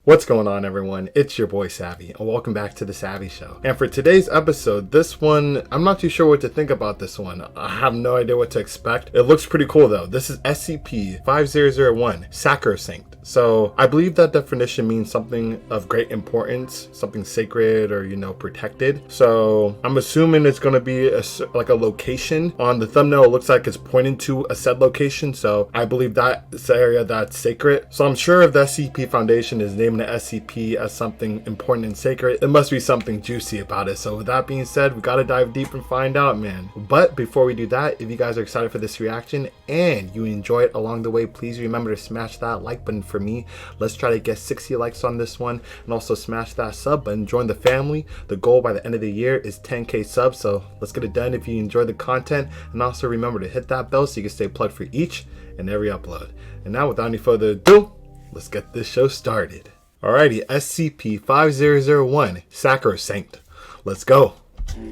What's going on, everyone? It's your boy Savvy, and welcome back to the Savvy Show. And for today's episode, this one, I'm not too sure what to think about this one. I have no idea what to expect. It looks pretty cool though. This is SCP-5001, Sacrosanct. So I believe that definition means something of great importance, something sacred or, protected. So I'm assuming it's going to be like a location. On the thumbnail, it looks like it's pointing to a said location. So I believe that's the area that's sacred. So I'm sure if the SCP Foundation is naming the SCP as something important and sacred, it must be something juicy about it. So with that being said, we got to dive deep and find out, man. But before we do that, if you guys are excited for this reaction and you enjoy it along the way, please remember to smash that like button for me. Let's try to get 60 likes on this one, and also smash that sub button. Join the family. The goal by the end of the year is 10k subs, so let's get it done if you enjoy the content. And also remember to hit that bell so you can stay plugged for each and every upload. And now, without any further ado, let's get this show started. Alrighty, SCP-5001, Sacrosanct. Let's go.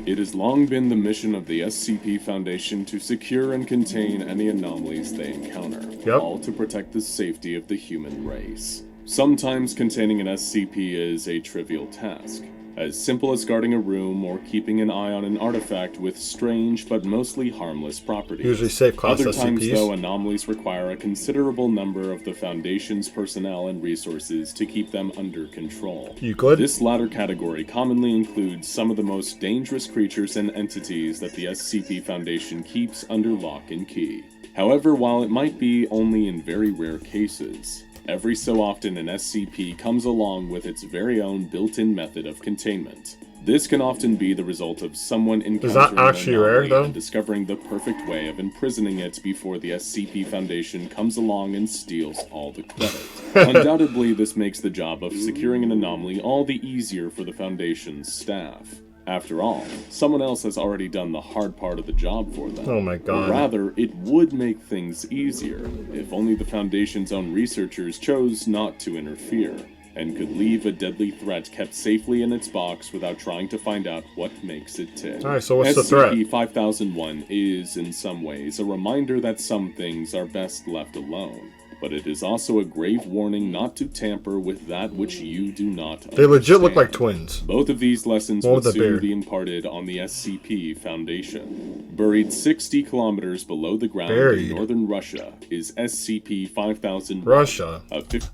It has long been the mission of the SCP Foundation to secure and contain any anomalies they encounter, all to protect the safety of the human race. Sometimes containing an SCP is a trivial task, as simple as guarding a room or keeping an eye on an artifact with strange but mostly harmless properties. Usually safe class Other SCPs. times, though, anomalies require a considerable number of the Foundation's personnel and resources to keep them under control. You good? This latter category commonly includes some of the most dangerous creatures and entities that the SCP Foundation keeps under lock and key. However, while it might be only in very rare cases, every so often an SCP comes along with its very own built-in method of containment. This can often be the result of someone encountering an anomaly and discovering the perfect way of imprisoning it before the SCP Foundation comes along and steals all the credit. Undoubtedly, this makes the job of securing an anomaly all the easier for the Foundation's staff. After all, someone else has already done the hard part of the job for them. Oh my god. Or rather, it would make things easier if only the Foundation's own researchers chose not to interfere, and could leave a deadly threat kept safely in its box without trying to find out what makes it tick. Alright, so what's the threat? SCP-5001 is, in some ways, a reminder that some things are best left alone. But it is also a grave warning not to tamper with that which you do not understand. They legit look like twins. Both of these lessons will soon be imparted on the SCP Foundation. Buried 60 kilometers below the ground in northern Russia is SCP-5001. Russia.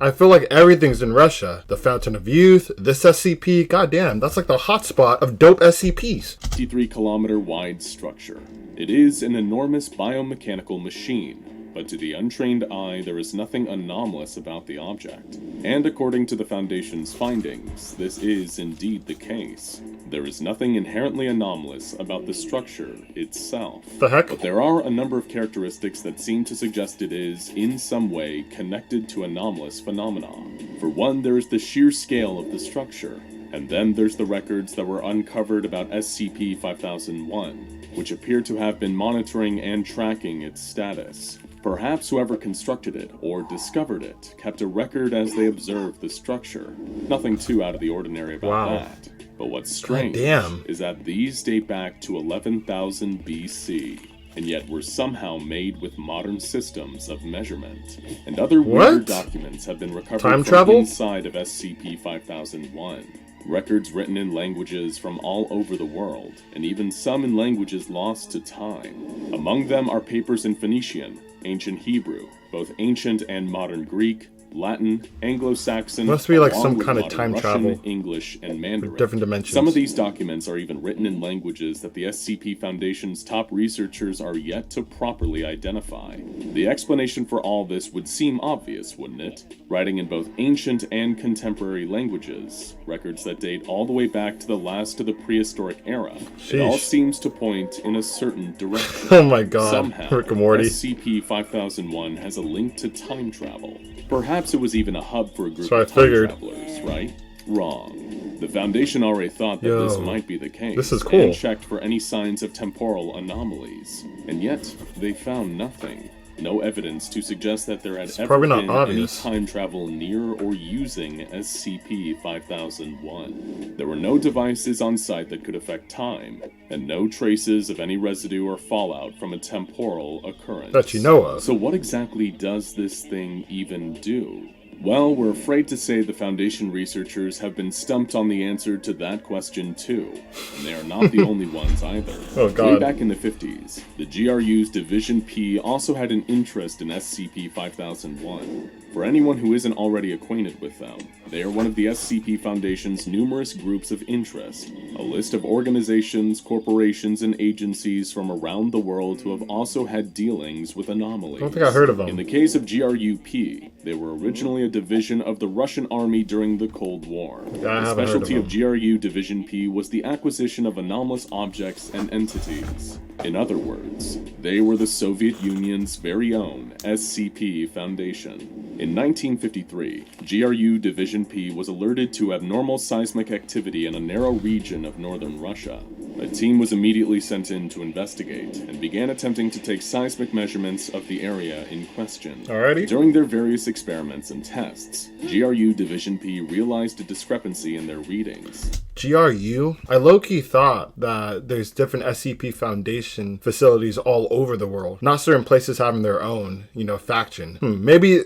I feel like everything's in Russia. The Fountain of Youth, this SCP, goddamn, that's like the hotspot of dope SCPs. 53-kilometer wide structure. It is an enormous biomechanical machine. But to the untrained eye, there is nothing anomalous about the object. And according to the Foundation's findings, this is indeed the case. There is nothing inherently anomalous about the structure itself. The heck? But there are a number of characteristics that seem to suggest it is, in some way, connected to anomalous phenomena. For one, there is the sheer scale of the structure. And then there's the records that were uncovered about SCP-5001, which appear to have been monitoring and tracking its status. Perhaps whoever constructed it, or discovered it, kept a record as they observed the structure. Nothing too out of the ordinary about that. But what's strange is that these date back to 11,000 BC, and yet were somehow made with modern systems of measurement. And other weird documents have been recovered from inside of SCP-5001. Records written in languages from all over the world, and even some in languages lost to time. Among them are papers in Phoenician, Ancient Hebrew, both ancient and modern Greek, Latin, Anglo-Saxon, must be like some kind of time Russian, travel, English, and Mandarin. Different dimensions. Some of these documents are even written in languages that the SCP Foundation's top researchers are yet to properly identify. The explanation for all this would seem obvious, wouldn't it? Writing in both ancient and contemporary languages, records that date all the way back to the last of the prehistoric era. It all seems to point in a certain direction. Oh my god, somehow, Rick and Morty. SCP-5001 has a link to time travel. Perhaps it was even a hub for a group of time travelers, right? Wrong. The Foundation already thought that this might be the case. This is cool. And checked for any signs of temporal anomalies. And yet, they found nothing. No evidence to suggest that there had ever been any time travel near or using SCP-5001. There were no devices on site that could affect time, and no traces of any residue or fallout from a temporal occurrence. That you know of. So what exactly does this thing even do? Well, we're afraid to say the Foundation researchers have been stumped on the answer to that question too. And they are not the only ones either. Oh, God. Way back in the 50s, the GRU's Division P also had an interest in SCP-5001. For anyone who isn't already acquainted with them, they are one of the SCP Foundation's numerous groups of interest, a list of organizations, corporations, and agencies from around the world who have also had dealings with anomalies. I don't think I heard of them. In the case of GRU-P, they were originally a division of the Russian army during the Cold War. The specialty of GRU Division P was the acquisition of anomalous objects and entities. In other words, they were the Soviet Union's very own SCP Foundation. In 1953, GRU Division P was alerted to abnormal seismic activity in a narrow region of northern Russia. A team was immediately sent in to investigate and began attempting to take seismic measurements of the area in question. Alrighty. During their various experiments and tests, GRU Division P realized a discrepancy in their readings. GRU? I low-key thought that there's different SCP Foundation facilities all over the world. Not certain places having their own, faction. Maybe,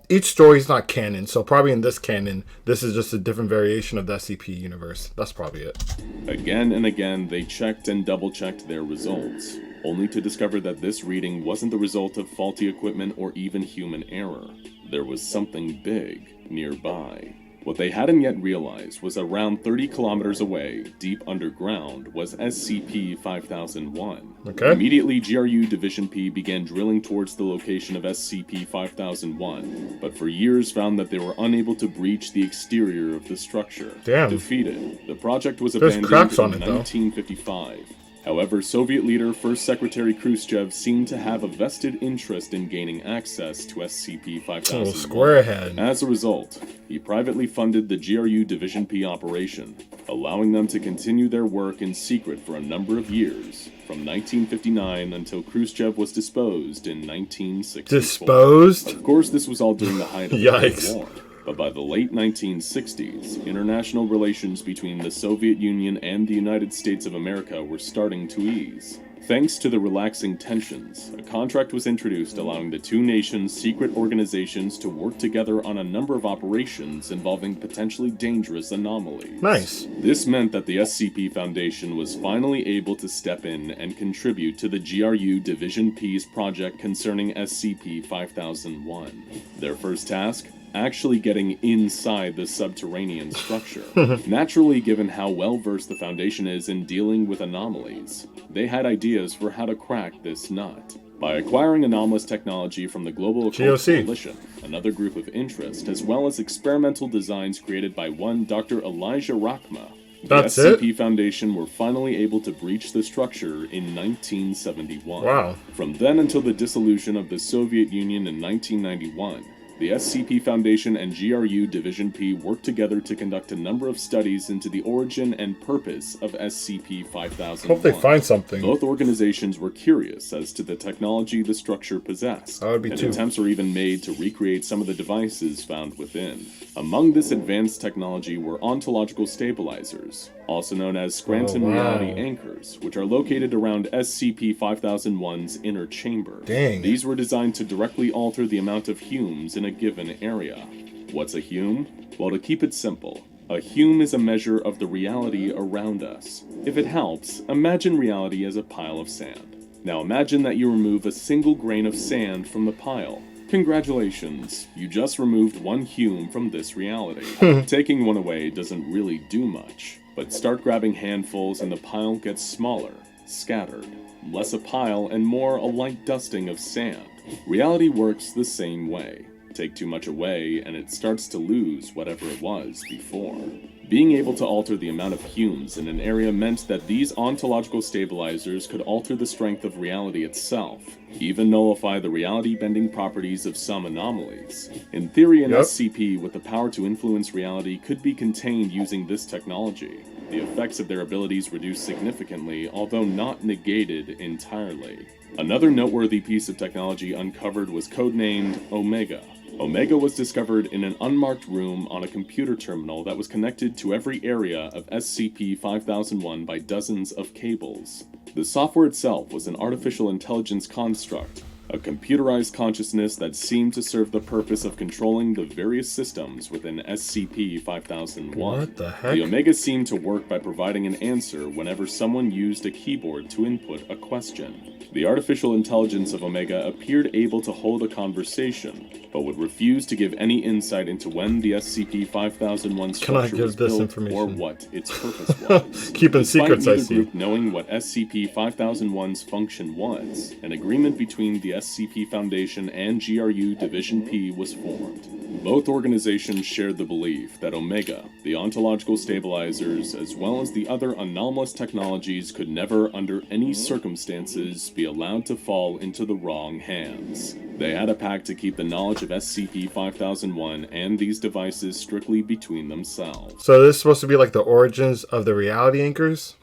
each story's not canon, so probably in this canon, this is just a different variation of the SCP universe. That's probably it. Again and again, they checked and double-checked their results, only to discover that this reading wasn't the result of faulty equipment or even human error. There was something big nearby. What they hadn't yet realized was around 30 kilometers away, deep underground, was SCP-5001. Okay. Immediately, GRU Division P began drilling towards the location of SCP-5001, but for years found that they were unable to breach the exterior of the structure. Damn. Defeated, the project was There's abandoned cracks on in it, though. 1955. However, Soviet leader First Secretary Khrushchev seemed to have a vested interest in gaining access to SCP-5001. Oh, squarehead. As a result, he privately funded the GRU Division P operation, allowing them to continue their work in secret for a number of years, from 1959 until Khrushchev was disposed in 1964. Disposed? Of course, this was all during the height of the Yikes. Cold War. But by the late 1960s, international relations between the Soviet Union and the United States of America were starting to ease. Thanks to the relaxing tensions, a contract was introduced allowing the two nations' secret organizations to work together on a number of operations involving potentially dangerous anomalies. Nice. This meant that the SCP Foundation was finally able to step in and contribute to the GRU Division P's project concerning SCP-5001. Their first task? Actually getting inside the subterranean structure. Naturally, given how well-versed the Foundation is in dealing with anomalies, they had ideas for how to crack this nut. By acquiring anomalous technology from the Global Occult Coalition, another group of interest, as well as experimental designs created by one Dr. Elijah Rachma, the SCP Foundation were finally able to breach the structure in 1971. Wow. From then until the dissolution of the Soviet Union in 1991, the SCP Foundation and GRU Division P worked together to conduct a number of studies into the origin and purpose of SCP-5001. Hope they find something. Both organizations were curious as to the technology the structure possessed, I would be and too. attempts were even made to recreate some of the devices found within. Among this advanced technology were ontological stabilizers, also known as Scranton Reality Anchors, which are located around SCP-5001's inner chamber. Dang. These were designed to directly alter the amount of Humes in a given area. What's a Hume? Well, to keep it simple, a Hume is a measure of the reality around us. If it helps, imagine reality as a pile of sand. Now imagine that you remove a single grain of sand from the pile. Congratulations, you just removed one Hume from this reality. Taking one away doesn't really do much, but start grabbing handfuls and the pile gets smaller, scattered. Less a pile and more a light dusting of sand. Reality works the same way. Take too much away and it starts to lose whatever it was before. Being able to alter the amount of Humes in an area meant that these ontological stabilizers could alter the strength of reality itself, even nullify the reality-bending properties of some anomalies. In theory, an SCP with the power to influence reality could be contained using this technology. The effects of their abilities reduced significantly, although not negated entirely. Another noteworthy piece of technology uncovered was codenamed Omega. Omega was discovered in an unmarked room on a computer terminal that was connected to every area of SCP-5001 by dozens of cables. The software itself was an artificial intelligence construct, a computerized consciousness that seemed to serve the purpose of controlling the various systems within SCP-5001. What the heck? The Omega seemed to work by providing an answer whenever someone used a keyboard to input a question. The artificial intelligence of Omega appeared able to hold a conversation, but would refuse to give any insight into when the SCP-5001 structure was built or what its purpose was. Keeping secrets, I see. Group knowing what SCP-5001's function was, an agreement between the SCP Foundation and GRU Division P was formed. Both organizations shared the belief that Omega, the ontological stabilizers, as well as the other anomalous technologies could never, under any circumstances, be allowed to fall into the wrong hands. They had a pact to keep the knowledge of SCP-5001 and these devices strictly between themselves. So this is supposed to be like the origins of the reality anchors?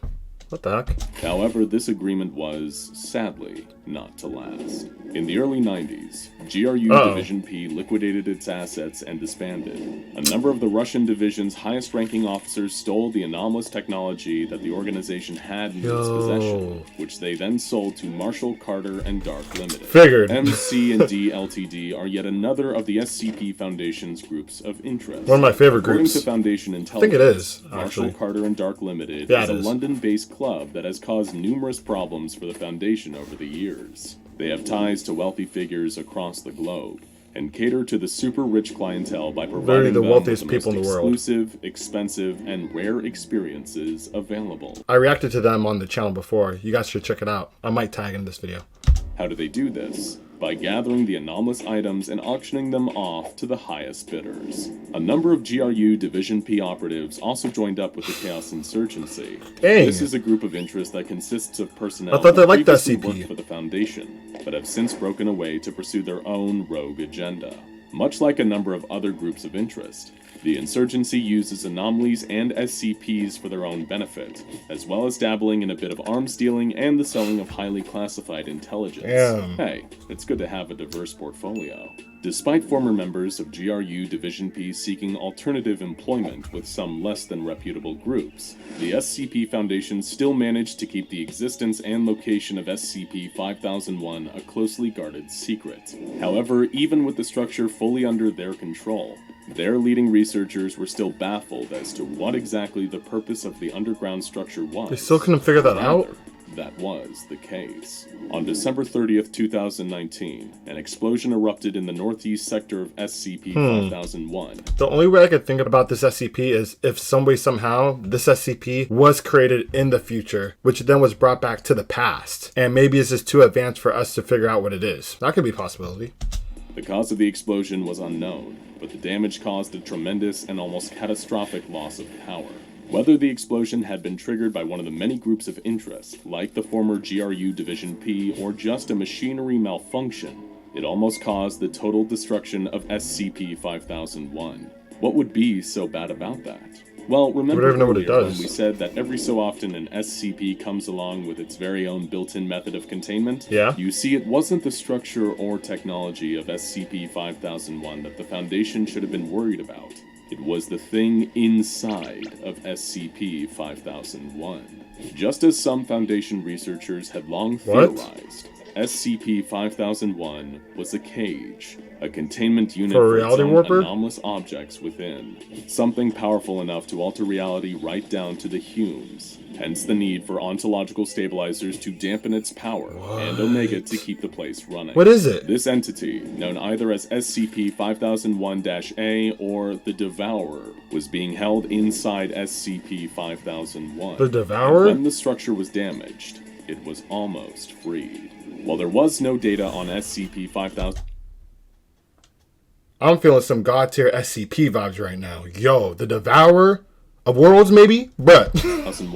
What the heck? However, this agreement was, sadly, not to last. In the early 90s, GRU Division P liquidated its assets and disbanded. A number of the Russian division's highest-ranking officers stole the anomalous technology that the organization had in its possession, which they then sold to Marshall, Carter, and Dark Limited. Figured. MC&D Ltd are yet another of the SCP Foundation's groups of interest. One of my favorite groups. According to Foundation Intelligence, I think it is, Marshall, Carter, and Dark Limited is a London-based club that has caused numerous problems for the Foundation over the years. They have ties to wealthy figures across the globe and cater to the super-rich clientele by providing the them wealthiest with the people most in the world. exclusive, expensive, and rare experiences available. I reacted to them on the channel before. You guys should check it out. I might tag in this video. How do they do this? By gathering the anomalous items and auctioning them off to the highest bidders. A number of GRU Division P operatives also joined up with the Chaos Insurgency. Dang. This is a group of interest that consists of personnel I thought they who liked previously SCP. worked for the Foundation, but have since broken away to pursue their own rogue agenda. Much like a number of other groups of interest, the insurgency uses anomalies and SCPs for their own benefit, as well as dabbling in a bit of arms dealing and the selling of highly classified intelligence. Damn. Hey, it's good to have a diverse portfolio. Despite former members of GRU Division P seeking alternative employment with some less than reputable groups, the SCP Foundation still managed to keep the existence and location of SCP-5001 a closely guarded secret. However, even with the structure fully under their control, their leading researchers were still baffled as to what exactly the purpose of the underground structure was. They still couldn't figure that out? That was the case. On December 30th, 2019, an explosion erupted in the northeast sector of SCP-5001. The only way I could think about this SCP is if some way, somehow, this SCP was created in the future, which then was brought back to the past. And maybe it's just too advanced for us to figure out what it is. That could be a possibility. The cause of the explosion was unknown, but the damage caused a tremendous and almost catastrophic loss of power. Whether the explosion had been triggered by one of the many groups of interest, like the former GRU Division P, or just a machinery malfunction, it almost caused the total destruction of SCP-5001. What would be so bad about that? Well, remember earlier when we said that every so often an SCP comes along with its very own built-in method of containment? Yeah. You see, it wasn't the structure or technology of SCP-5001 that the Foundation should have been worried about. It was the thing inside of SCP-5001. Just as some Foundation researchers had long theorized, SCP-5001 was a cage, a containment unit for its own anomalous objects within, something powerful enough to alter reality right down to the Humes, hence the need for ontological stabilizers to dampen its power, and Omega to keep the place running. What is it? This entity, known either as SCP-5001-A or the Devourer, was being held inside SCP-5001. The Devourer? When the structure was damaged, it was almost freed. While there was no data on SCP-5000... I'm feeling some god tier SCP vibes right now. Yo, the Devourer of Worlds, maybe? Bruh.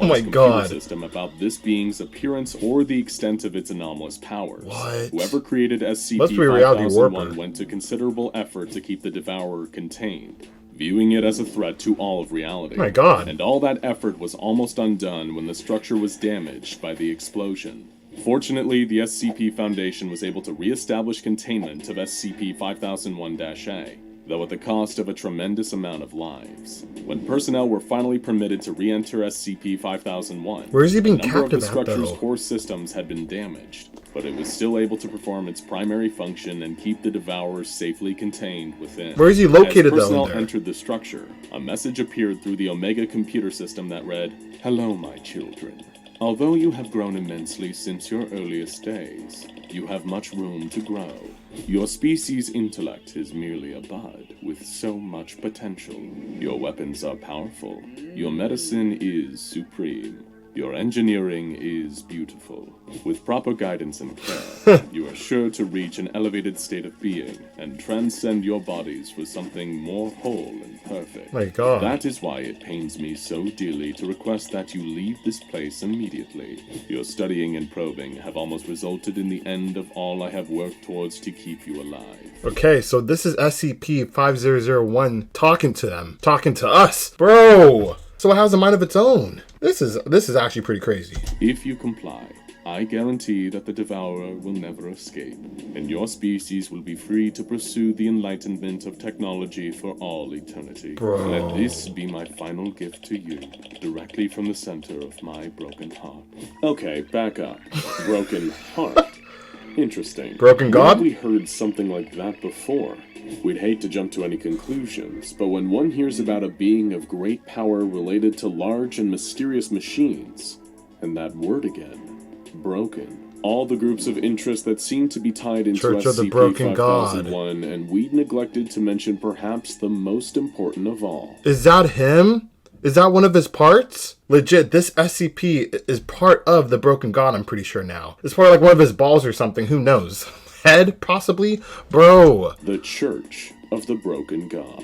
Oh my god. System about this being's appearance or the extent of its anomalous powers. What? Whoever created SCP-5001 went to considerable effort to keep the Devourer contained, viewing it as a threat to all of reality. Oh my god. And all that effort was almost undone when the structure was damaged by the explosion. Fortunately, the SCP Foundation was able to re-establish containment of SCP-5001-A. though at the cost of a tremendous amount of lives. When personnel were finally permitted to re-enter SCP-5001, Where is he being a number of the captive at, structure's though? core systems had been damaged, but it was still able to perform its primary function and keep the Devourer safely contained within. Where is he located, As though, personnel in there? entered the structure, a message appeared through the Omega computer system that read, "Hello, my children. Although you have grown immensely since your earliest days, you have much room to grow. Your species' intellect is merely a bud with so much potential. Your weapons are powerful. Your medicine is supreme. Your engineering is beautiful. With proper guidance and care, you are sure to reach an elevated state of being and transcend your bodies for something more whole and perfect. My God. That is why it pains me so dearly to request that you leave this place immediately. Your studying and probing have almost resulted in the end of all I have worked towards to keep you alive." Okay, so this is SCP-5001 talking to them. Talking to us. Bro! So it has a mind of its own. This is actually pretty crazy. If you comply, I guarantee that the Devourer will never escape, and your species will be free to pursue the enlightenment of technology for all eternity. Bro. Let this be my final gift to you, directly from the center of my broken heart. Okay, back up. Broken heart. Interesting. Broken Where have God? we heard something like that before? We'd hate to jump to any conclusions, but when one hears about a being of great power related to large and mysterious machines, and that word again, broken, all the groups of interest that seem to be tied into Church of the Broken God. SCP-5001, and we'd neglected to mention perhaps the most important of all. Is that him? Is that one of his parts? Legit, this SCP is part of the Broken God, I'm pretty sure now. It's probably like one of his balls or something, who knows? Head, possibly? Bro. The Church of the Broken God.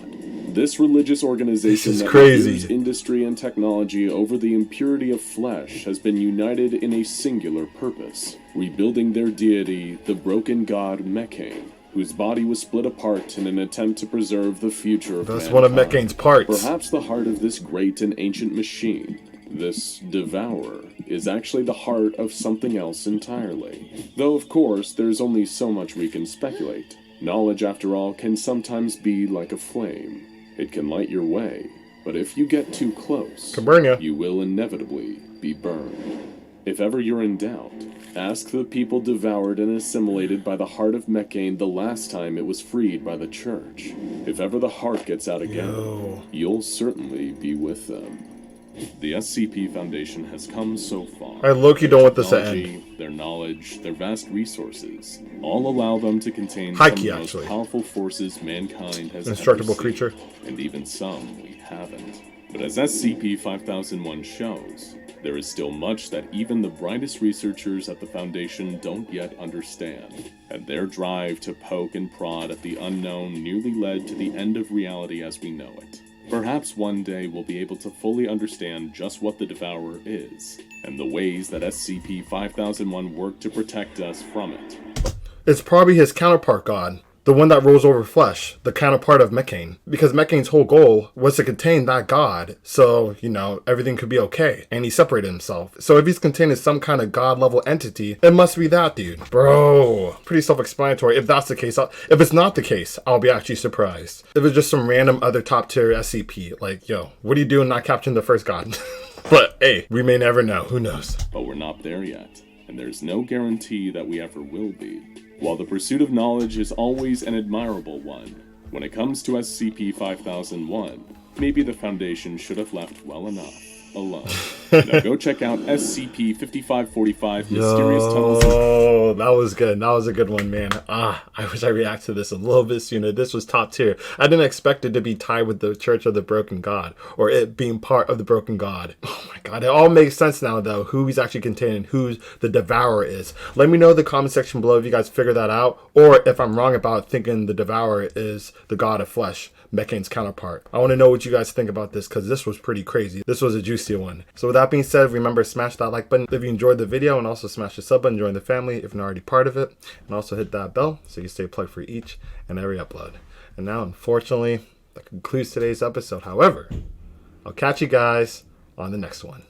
This religious organization This is that crazy. reviews industry and technology over the impurity of flesh has been united in a singular purpose, rebuilding their deity, the Broken God Mechane, whose body was split apart in an attempt to preserve the future of That's mankind. one of Mechane's parts. Perhaps the heart of this great and ancient machine, this devourer, is actually the heart of something else entirely. Though, of course, there's only so much we can speculate. Knowledge, after all, can sometimes be like a flame. It can light your way, but if you get too close, Can burn ya. you will inevitably be burned. If ever you're in doubt, ask the people devoured and assimilated by the heart of Mechane the last time it was freed by the Church. If ever the heart gets out again, Yo. you'll certainly be with them. The SCP Foundation has come so far. I low-key don't want this to Technology, their knowledge, their vast resources, all allow them to contain High some key, of the most actually. powerful forces mankind has Indestructible ever seen, creature. and even some we haven't. But as SCP-5001 shows, there is still much that even the brightest researchers at the Foundation don't yet understand, and their drive to poke and prod at the unknown nearly led to the end of reality as we know it. Perhaps one day we'll be able to fully understand just what the Devourer is, and the ways that SCP-5001 worked to protect us from it. It's probably his counterpart god. The one that rolls over flesh, the counterpart of Mechane. Because Mechane's whole goal was to contain that god, so, everything could be okay. And he separated himself. So if he's containing some kind of god-level entity, it must be that dude. Bro, pretty self-explanatory if that's the case. If it's not the case, I'll be actually surprised. If it's just some random other top-tier SCP, like, yo, what are you doing not capturing the first god? But, hey, we may never know. Who knows? But we're not there yet, and there's no guarantee that we ever will be. While the pursuit of knowledge is always an admirable one, when it comes to SCP-5001, maybe the Foundation should have left well enough alone. Now go check out SCP-5545 Mysterious Tunnels. Oh, that was good. That was a good one, man. I wish I reacted to this a little bit sooner. This was top tier. I didn't expect it to be tied with the Church of the Broken God, or it being part of the Broken God. Oh my God, it all makes sense now, though, who he's actually containing, who the Devourer is. Let me know in the comment section below if you guys figure that out, or if I'm wrong about thinking the Devourer is the God of Flesh, Mechane's counterpart. I want to know what you guys think about this, because this was pretty crazy. This was a juicy one. So with that being said, remember, smash that like button if you enjoyed the video, and also smash the sub button, join the family if you're not already part of it, and also hit that bell so you stay plugged for each and every upload. And now, unfortunately, that concludes today's episode. However, I'll catch you guys on the next one.